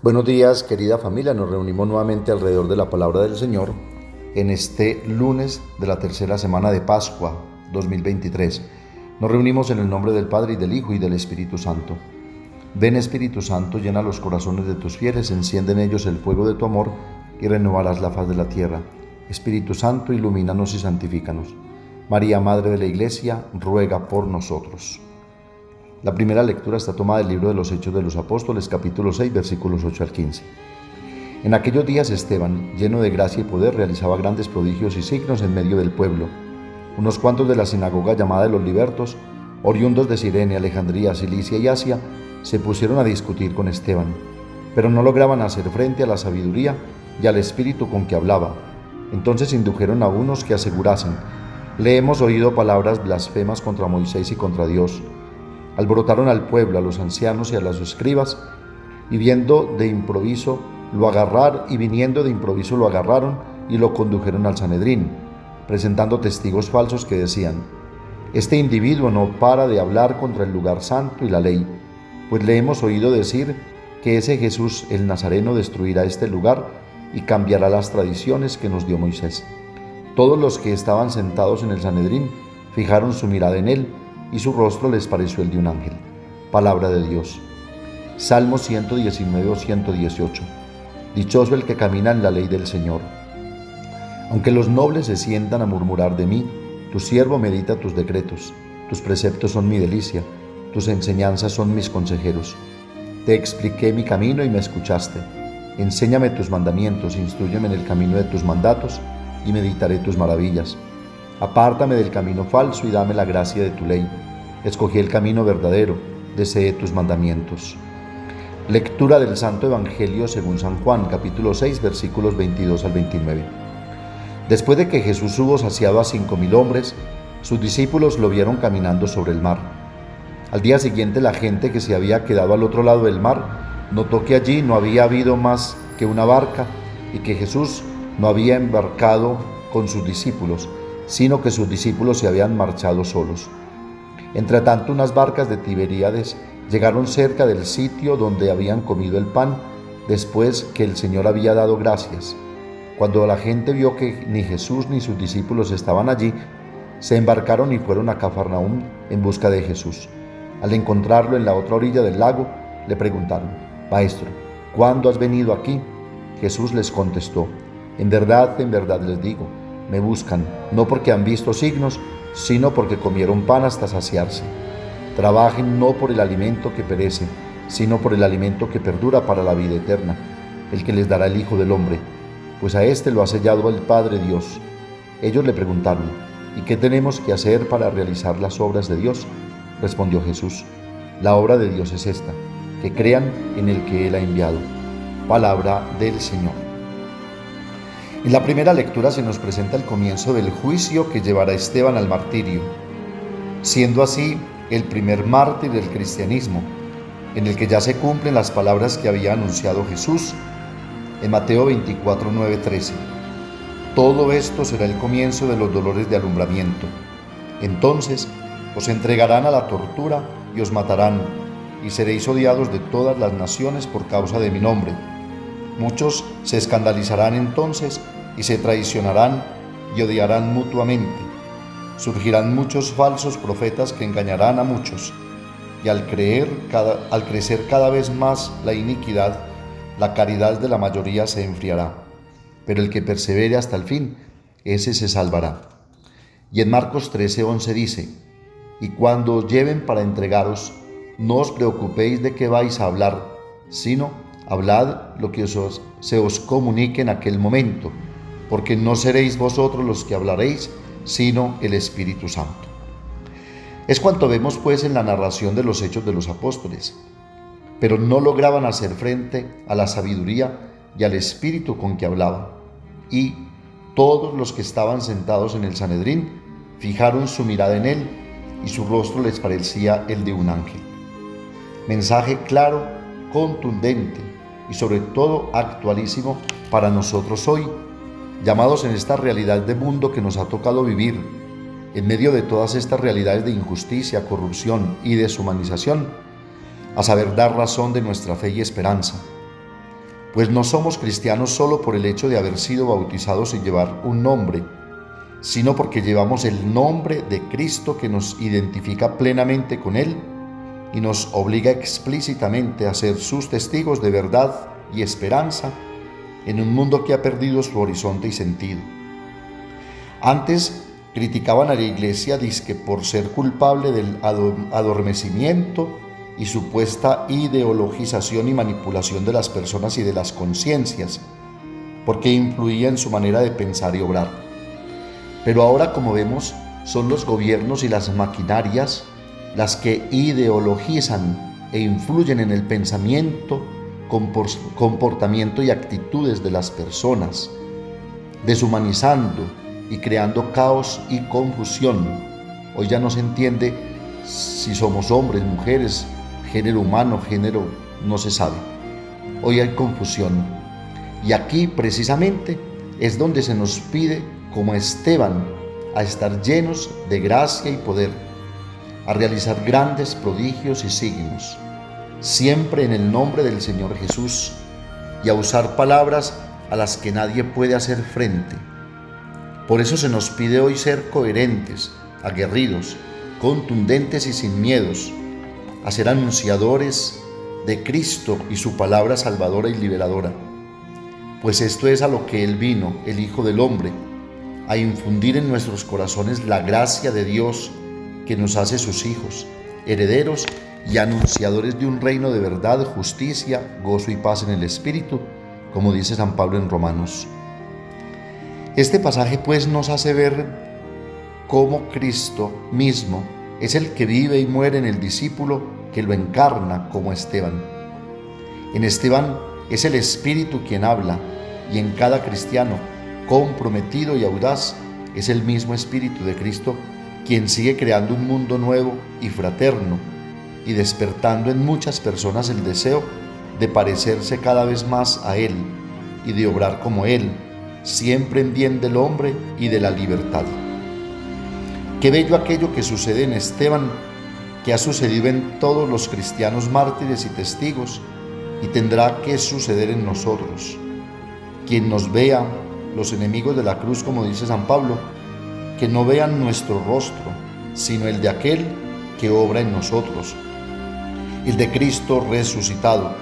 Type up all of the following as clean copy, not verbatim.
Buenos días, querida familia. Nos reunimos nuevamente alrededor de la palabra del Señor en este lunes de la tercera semana de Pascua 2023. Nos reunimos en el nombre del Padre y del Hijo y del Espíritu Santo. Ven, Espíritu Santo, llena los corazones de tus fieles, enciende en ellos el fuego de tu amor y renovarás la faz de la tierra. Espíritu Santo, ilumínanos y santifícanos. María, Madre de la Iglesia, ruega por nosotros. La primera lectura está tomada del libro de los Hechos de los Apóstoles, capítulo 6, versículos 8 al 15. En aquellos días Esteban, lleno de gracia y poder, realizaba grandes prodigios y signos en medio del pueblo. Unos cuantos de la sinagoga llamada de los Libertos, oriundos de Cirene, Alejandría, Cilicia y Asia, se pusieron a discutir con Esteban, pero no lograban hacer frente a la sabiduría y al espíritu con que hablaba. Entonces indujeron a unos que asegurasen: le hemos oído palabras blasfemas contra Moisés y contra Dios. Alborotaron al pueblo, a los ancianos y a los escribas, y viniendo de improviso lo agarraron y lo condujeron al Sanedrín, presentando testigos falsos que decían: este individuo no para de hablar contra el lugar santo y la ley, pues le hemos oído decir que ese Jesús el Nazareno destruirá este lugar y cambiará las tradiciones que nos dio Moisés. Todos los que estaban sentados en el Sanedrín fijaron su mirada en él, y su rostro les pareció el de un ángel. Palabra de Dios. Salmo 119 o 118. Dichoso el que camina en la ley del Señor. Aunque los nobles se sientan a murmurar de mí, tu siervo medita tus decretos. Tus preceptos son mi delicia, tus enseñanzas son mis consejeros. Te expliqué mi camino y me escuchaste. Enséñame tus mandamientos, instrúyeme en el camino de tus mandatos, y meditaré tus maravillas. Apártame del camino falso y dame la gracia de tu ley. Escogí el camino verdadero, deseé tus mandamientos. Lectura del Santo Evangelio según San Juan, capítulo 6, versículos 22 al 29. Después de que Jesús hubo saciado a 5,000 hombres, sus discípulos lo vieron caminando sobre el mar. Al día siguiente, la gente que se había quedado al otro lado del mar notó que allí no había habido más que una barca y que Jesús no había embarcado con sus discípulos, sino que sus discípulos se habían marchado solos. Entretanto, unas barcas de Tiberíades llegaron cerca del sitio donde habían comido el pan, después que el Señor había dado gracias. Cuando la gente vio que ni Jesús ni sus discípulos estaban allí, se embarcaron y fueron a Cafarnaúm en busca de Jesús. Al encontrarlo en la otra orilla del lago, le preguntaron: Maestro, ¿cuándo has venido aquí? Jesús les contestó: en verdad les digo, me buscan, no porque han visto signos, sino porque comieron pan hasta saciarse. Trabajen no por el alimento que perece, sino por el alimento que perdura para la vida eterna, el que les dará el Hijo del Hombre, pues a éste lo ha sellado el Padre Dios. Ellos le preguntaron: ¿y qué tenemos que hacer para realizar las obras de Dios? Respondió Jesús: la obra de Dios es esta, que crean en el que Él ha enviado. Palabra del Señor. En la primera lectura se nos presenta el comienzo del juicio que llevará a Esteban al martirio, siendo así el primer mártir del cristianismo, en el que ya se cumplen las palabras que había anunciado Jesús en Mateo 24, 9, 13. Todo esto será el comienzo de los dolores de alumbramiento. Entonces os entregarán a la tortura y os matarán, y seréis odiados de todas las naciones por causa de mi nombre. Muchos se escandalizarán entonces y se traicionarán y odiarán mutuamente. Surgirán muchos falsos profetas que engañarán a muchos, y al crecer cada vez más la iniquidad, la caridad de la mayoría se enfriará. Pero el que persevere hasta el fin, ese se salvará. Y en Marcos 13:11 dice: y cuando os lleven para entregaros, no os preocupéis de qué vais a hablar, sino hablad lo que se os comunique en aquel momento, porque no seréis vosotros los que hablaréis, sino el Espíritu Santo. Es cuanto vemos pues en la narración de los Hechos de los Apóstoles, pero no lograban hacer frente a la sabiduría y al espíritu con que hablaba, y todos los que estaban sentados en el Sanedrín fijaron su mirada en él, y su rostro les parecía el de un ángel. Mensaje claro, contundente y sobre todo actualísimo para nosotros hoy, llamados en esta realidad de mundo que nos ha tocado vivir, en medio de todas estas realidades de injusticia, corrupción y deshumanización, a saber dar razón de nuestra fe y esperanza. pues no somos cristianos solo por el hecho de haber sido bautizados y llevar un nombre, sino porque llevamos el nombre de Cristo que nos identifica plenamente con Él y nos obliga explícitamente a ser sus testigos de verdad y esperanza en un mundo que ha perdido su horizonte y sentido. Antes criticaban a la Iglesia dizque por ser culpable del adormecimiento y supuesta ideologización y manipulación de las personas y de las conciencias, porque influía en su manera de pensar y obrar. Pero ahora, como vemos, son los gobiernos y las maquinarias las que ideologizan e influyen en el pensamiento, comportamiento y actitudes de las personas, deshumanizando y creando caos y confusión. Hoy ya no se entiende si somos hombres, mujeres, género humano, género no se sabe. Hoy hay confusión. Y aquí precisamente es donde se nos pide, como a Esteban, a estar llenos de gracia y poder, a realizar grandes prodigios y signos, siempre en el nombre del Señor Jesús, y a usar palabras a las que nadie puede hacer frente. Por eso se nos pide hoy ser coherentes, aguerridos, contundentes y sin miedos, a ser anunciadores de Cristo y su palabra salvadora y liberadora. Pues esto es a lo que Él vino, el Hijo del Hombre, a infundir en nuestros corazones la gracia de Dios que nos hace sus hijos, herederos y anunciadores de un reino de verdad, justicia, gozo y paz en el Espíritu, como dice San Pablo en Romanos. Este pasaje pues nos hace ver cómo Cristo mismo es el que vive y muere en el discípulo que lo encarna, como Esteban. En Esteban es el Espíritu quien habla, y en cada cristiano comprometido y audaz es el mismo Espíritu de Cristo quien sigue creando un mundo nuevo y fraterno y despertando en muchas personas el deseo de parecerse cada vez más a Él y de obrar como Él, siempre en bien del hombre y de la libertad. Qué bello aquello que sucede en Esteban, que ha sucedido en todos los cristianos mártires y testigos, y tendrá que suceder en nosotros. Quien nos vea, los enemigos de la cruz, como dice San Pablo, que no vean nuestro rostro, sino el de aquel que obra en nosotros, el de Cristo resucitado,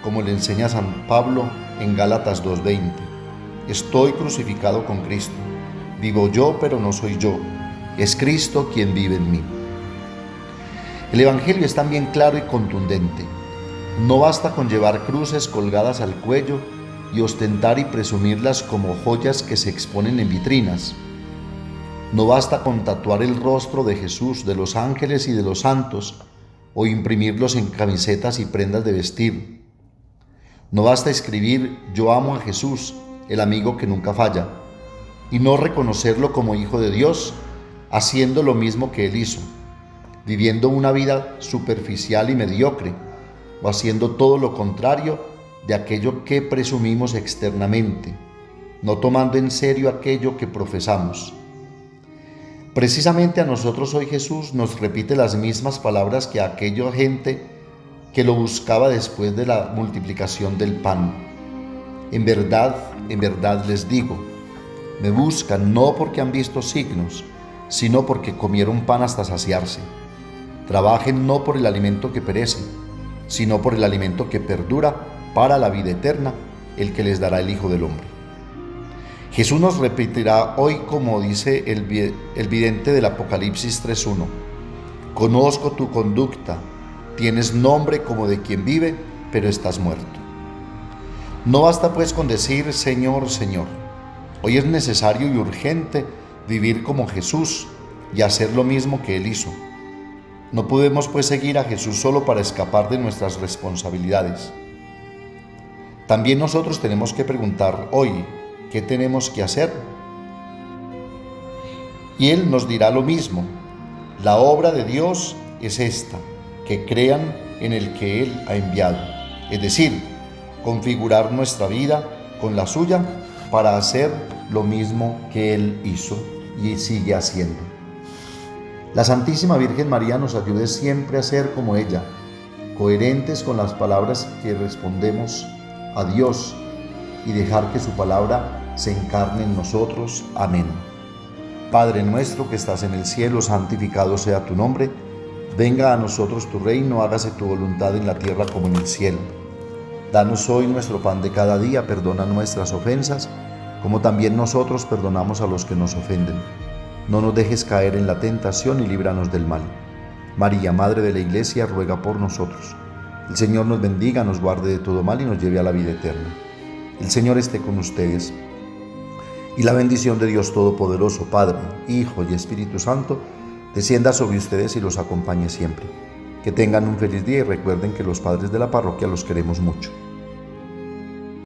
como le enseña San Pablo en Gálatas 2:20. Estoy crucificado con Cristo, vivo yo, pero no soy yo, es Cristo quien vive en mí. El Evangelio es también claro y contundente. No basta con llevar cruces colgadas al cuello y ostentar y presumirlas como joyas que se exponen en vitrinas. No basta con tatuar el rostro de Jesús, de los ángeles y de los santos, o imprimirlos en camisetas y prendas de vestir. No basta escribir «Yo amo a Jesús», el amigo que nunca falla, y no reconocerlo como Hijo de Dios, haciendo lo mismo que Él hizo, viviendo una vida superficial y mediocre, o haciendo todo lo contrario de aquello que presumimos externamente, no tomando en serio aquello que profesamos. Precisamente a nosotros hoy Jesús nos repite las mismas palabras que a aquella gente que lo buscaba después de la multiplicación del pan. En verdad les digo, me buscan no porque han visto signos, sino porque comieron pan hasta saciarse. Trabajen no por el alimento que perece, sino por el alimento que perdura para la vida eterna, el que les dará el Hijo del Hombre. Jesús nos repetirá hoy, como dice el vidente del Apocalipsis 3:1, conozco tu conducta, tienes nombre como de quien vive, pero estás muerto. No basta pues con decir Señor, Señor. Hoy es necesario y urgente vivir como Jesús y hacer lo mismo que Él hizo. No podemos pues seguir a Jesús solo para escapar de nuestras responsabilidades. También nosotros tenemos que preguntar hoy, ¿qué tenemos que hacer? Y Él nos dirá lo mismo. La obra de Dios es esta, que crean en el que Él ha enviado. Es decir, configurar nuestra vida con la suya para hacer lo mismo que Él hizo y sigue haciendo. La Santísima Virgen María nos ayude siempre a ser como ella, coherentes con las palabras que respondemos a Dios y dejar que su palabra se encarne en nosotros. Amén. Padre nuestro que estás en el cielo, santificado sea tu nombre. Venga a nosotros tu reino, hágase tu voluntad en la tierra como en el cielo. Danos hoy nuestro pan de cada día, perdona nuestras ofensas, como también nosotros perdonamos a los que nos ofenden. No nos dejes caer en la tentación y líbranos del mal. María, Madre de la Iglesia, ruega por nosotros. El Señor nos bendiga, nos guarde de todo mal y nos lleve a la vida eterna. El Señor esté con ustedes. Y la bendición de Dios Todopoderoso, Padre, Hijo y Espíritu Santo, descienda sobre ustedes y los acompañe siempre. Que tengan un feliz día y recuerden que los padres de la parroquia los queremos mucho.